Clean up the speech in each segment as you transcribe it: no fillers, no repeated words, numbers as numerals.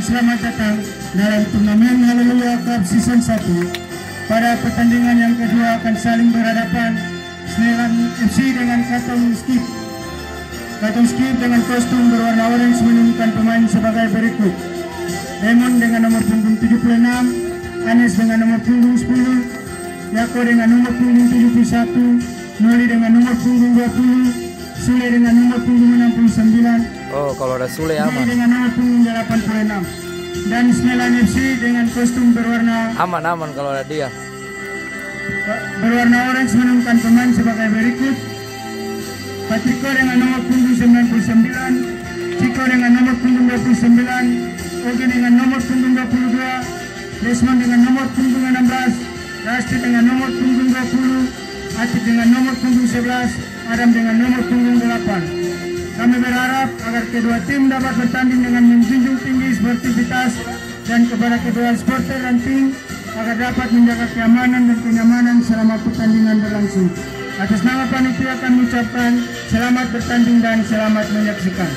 Selamat datang dalam turnamen Haleluya Cup Season 1. Pada pertandingan yang kedua akan saling berhadapan Snelan FC dengan Katong Skip. Katong Skip dengan kostum berwarna orange menunjukkan pemain sebagai berikut: Raymond dengan nomor punggung 76, Anes dengan nomor punggung 10, Yako dengan nomor punggung 71, Noli dengan nomor punggung 20, Sule dengan nomor punggung 69. Oh, kalau ada Sule aman. Dengan nomor punggung 86. Dan Snelan FC dengan kostum berwarna aman kalau ada dia. Berwarna orange menunjukkan pemain sebagai berikut: Patrico dengan nomor punggung 99, Chico dengan nomor punggung 29, Ogi dengan nomor punggung 22, Desmond dengan nomor punggung 16, Rasti dengan nomor punggung 20, Atik dengan nomor punggung 11, Adam dengan nomor punggung 8. Kami berharap agar kedua tim dapat bertanding dengan menjunjung tinggi sportivitas dan kepada kedua supporter dan tim agar dapat menjaga keamanan dan kenyamanan selama pertandingan berlangsung. Atas nama panitia kami mengucapkan selamat bertanding dan selamat menyaksikan.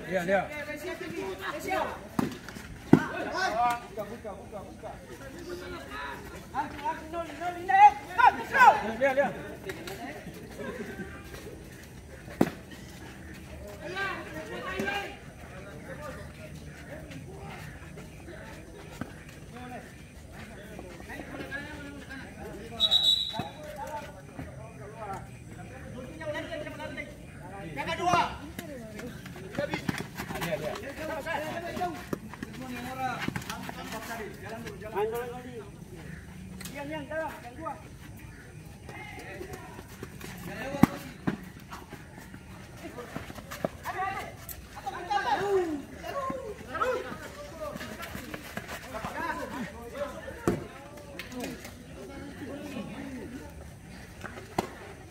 Lihat. Lihat.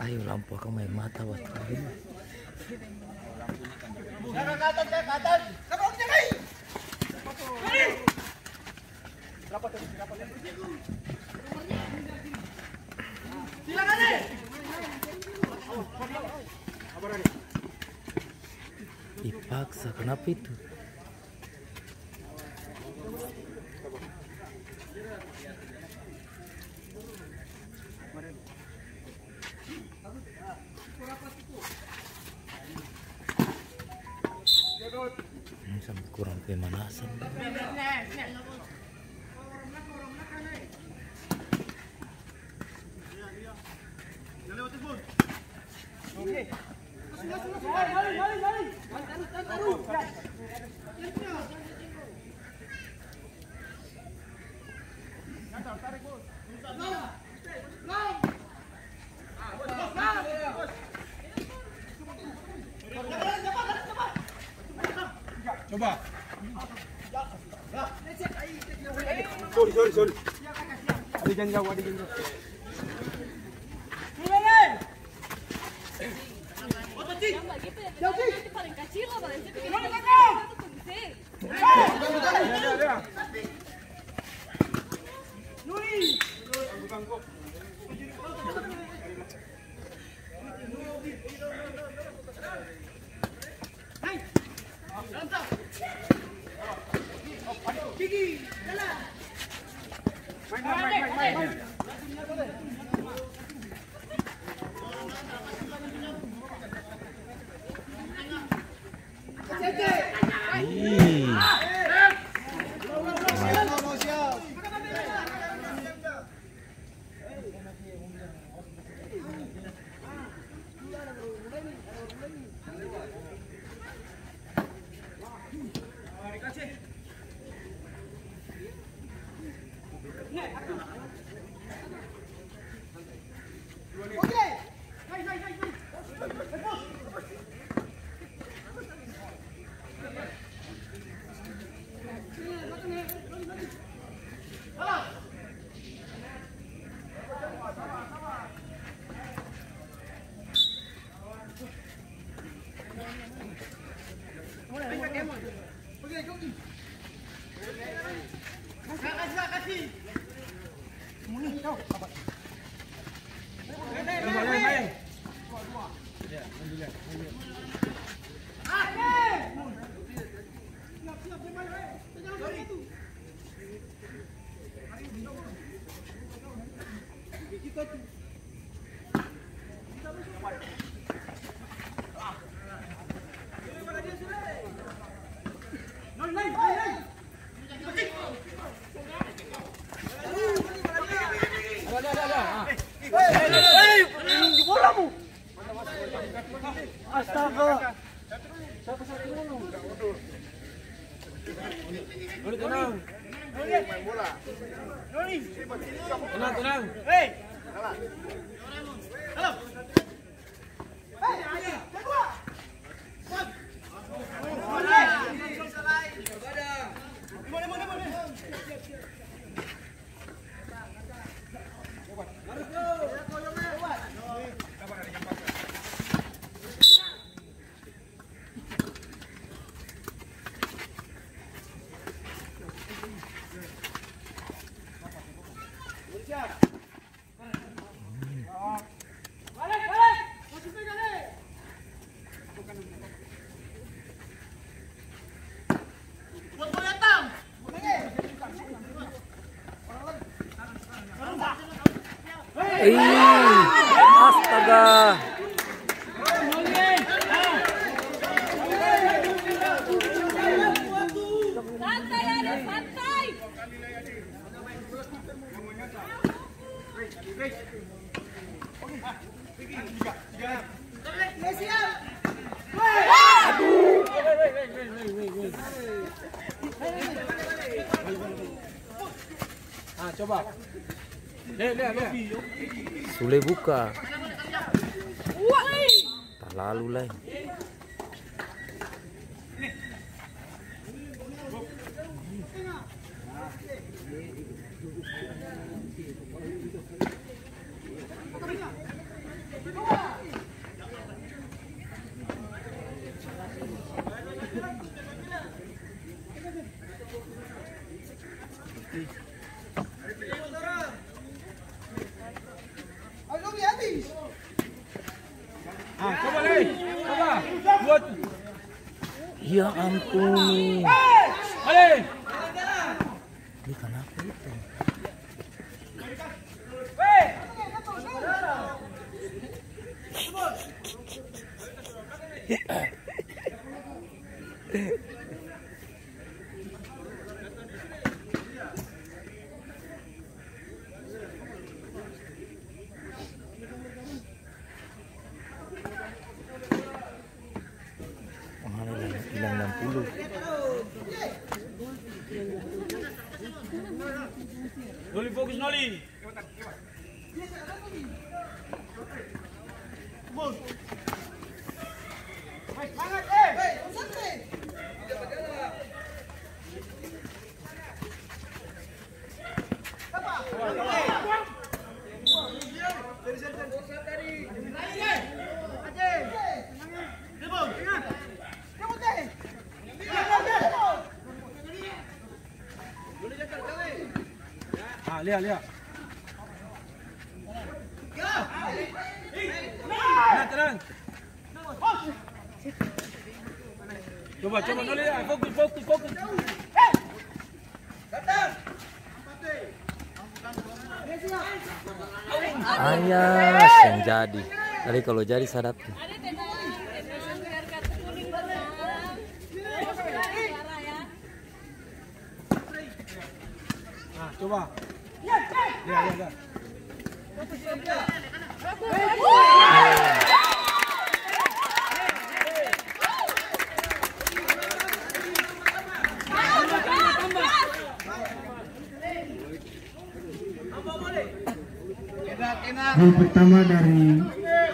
Ayo lampu aku main mata buat kalian. Dipaksa, kenapa itu? Sampai kurang pemanasan. Coba. Sorry. Ada jangan jauh. Paling kecil lah, paling kecil. Main. Astaga. Tenang. Tenang. Astaga. Santai ada santai. Coba. Lihat. Sule buka. Tak lalu lah. Coba lagi. Coba. Buat. Ya ampun nih. Ale. Ini kenapa itu? Hilang 60. Noli fokus Noli. Lihat. Tenang. Coba Noli, fokus. Ayas yang jadi. Tadi kalau jadi sadap. Ada tenang biar kartu kuning benang. Coba. Lihat. Gol pertama dari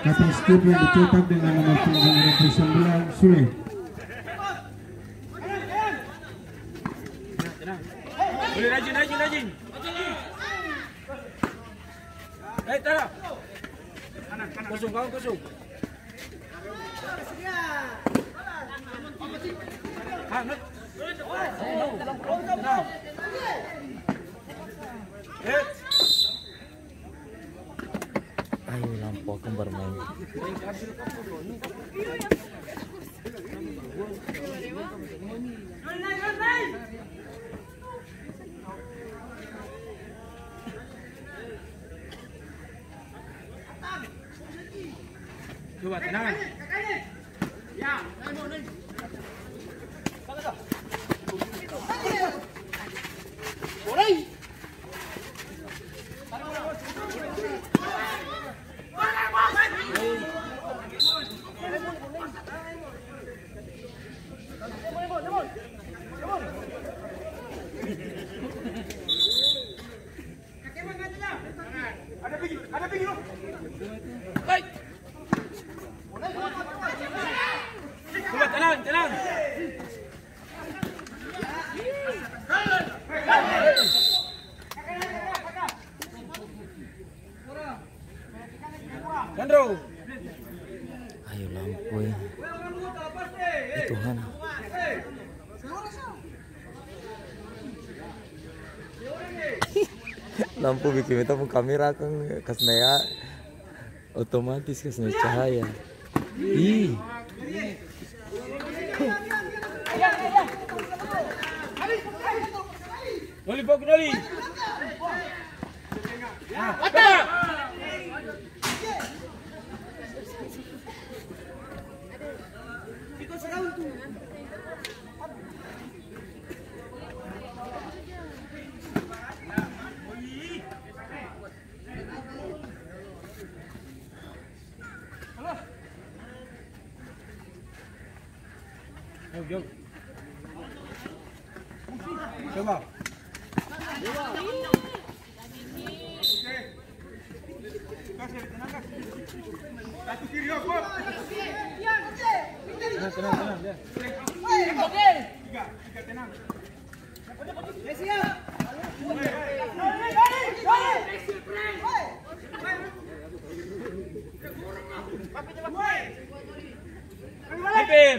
Kapten Skip yang dicetak dengan nomor punggung 29 Sule. Boleh rajin. Tara. Kosong. Hangat. Ayo lampu akan bermain. Coba tenang. Ada pergi lu. Baik. Coba tenang, tenang. Sandro. Ayo lampu ya. Tuhan. Lampu bikin kita pun kamera kan kasnaya otomatis kasnaya cahaya. Ih. Noli fokus Noli. Apa? Jom. Coba. Satu kiri kok. Tenang dia. Tiga tenang. Hampir.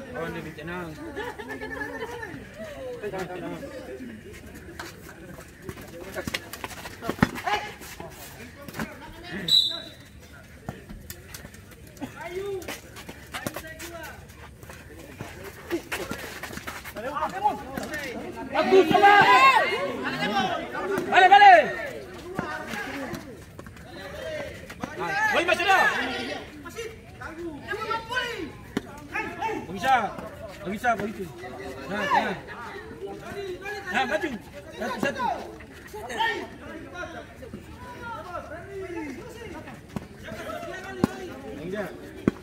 Kawan lebih tenang. Tenang. Aku coba. Balik. Boleh masuk dah. Bisa begitu. Nah. Nah, maju. Satu.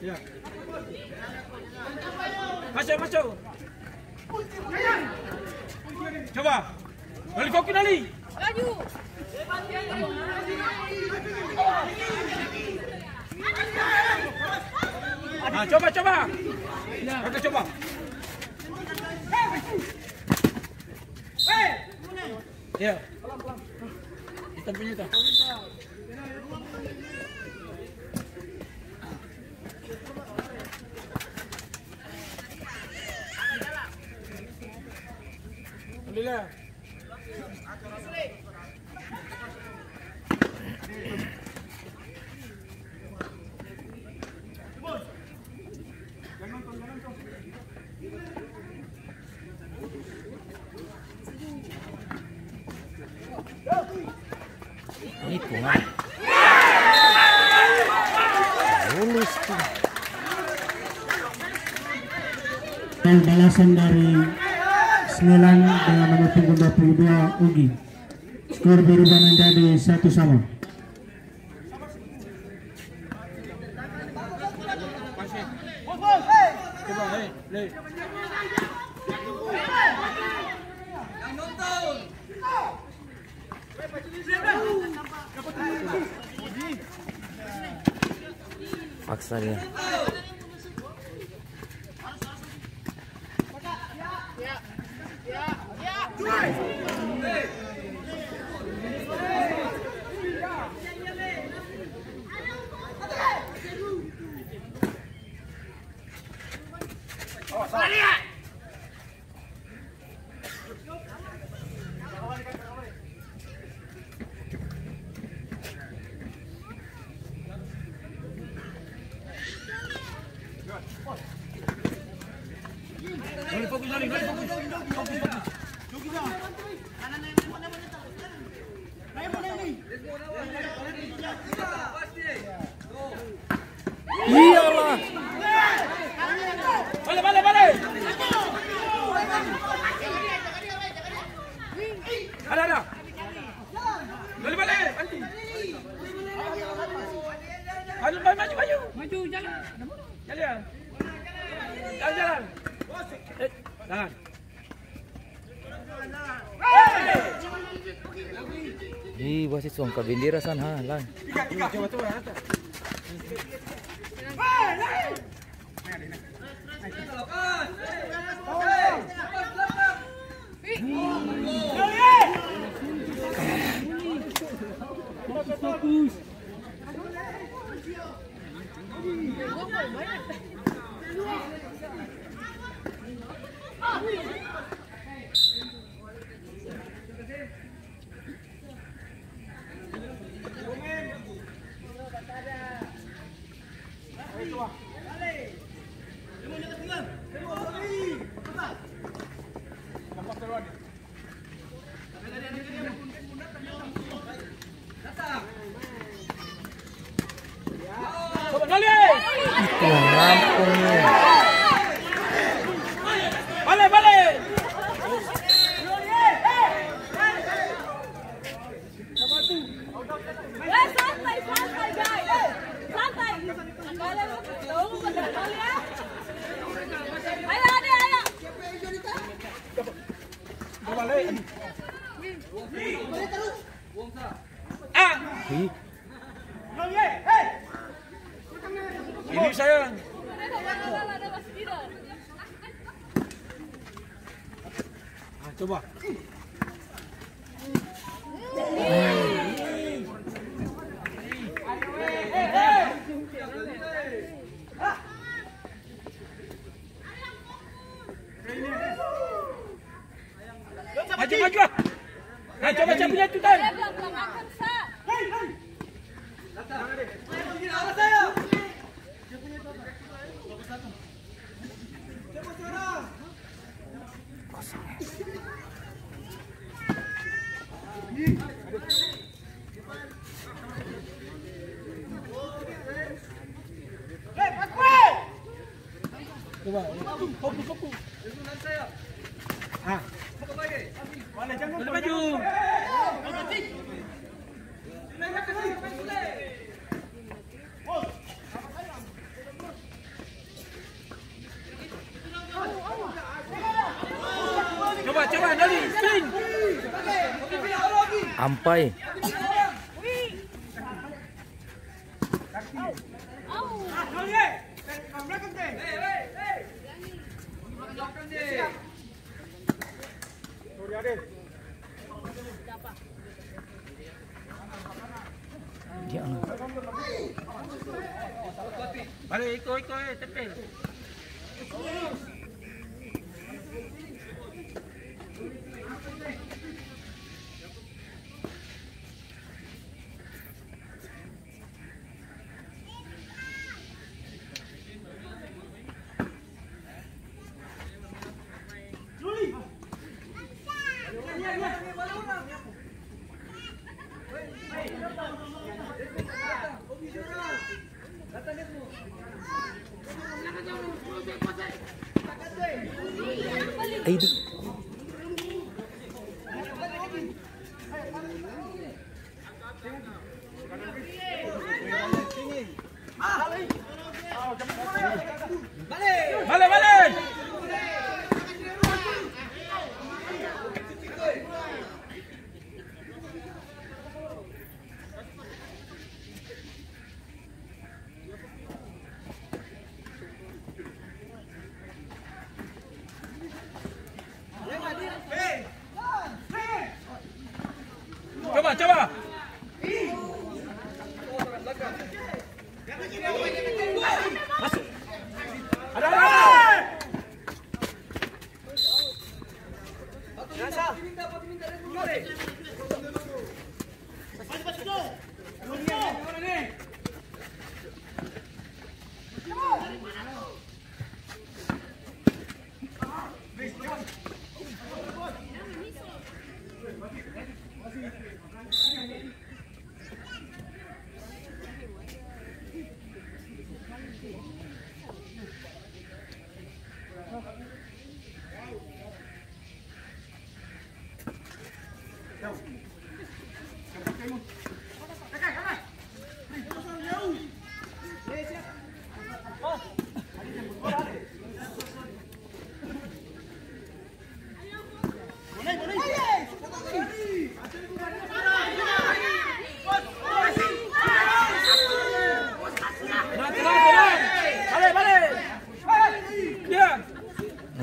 Ya. Masuk. Coba. Balik fokus Nali. Maju. Nah, coba. Oke, coba. Ya. Kita punya itu. Alhamdulillah. Ini Tuhan. Lulus tuh. Dan balasan dari Semelan dengan nomor punggung 22 Ugi. Skor berubah menjadi 1-1. Paksa dia. Fokus. Iyalah. Balik. Ada. Balik. Nanti. Maju, jalan. Jalan. Jalan. Ih, wasit suang kabindira san ha, lang. Coba. Fokus. Balik. Santai guys. Santai. Tunggu bentar ya. Ayo. Balik. Ini saya. Coba. Maju. Nah, coba punya tu kan. Coba. Fokus. Ah. Jangan maju. Coba dari spin. Ampai. Balik ikut tepel. Aidi. Balik. Coba. Masuk. Ada.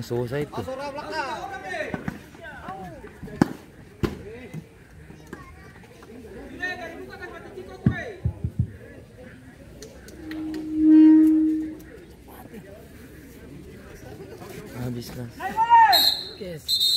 susah itu. Habis lah. Yes.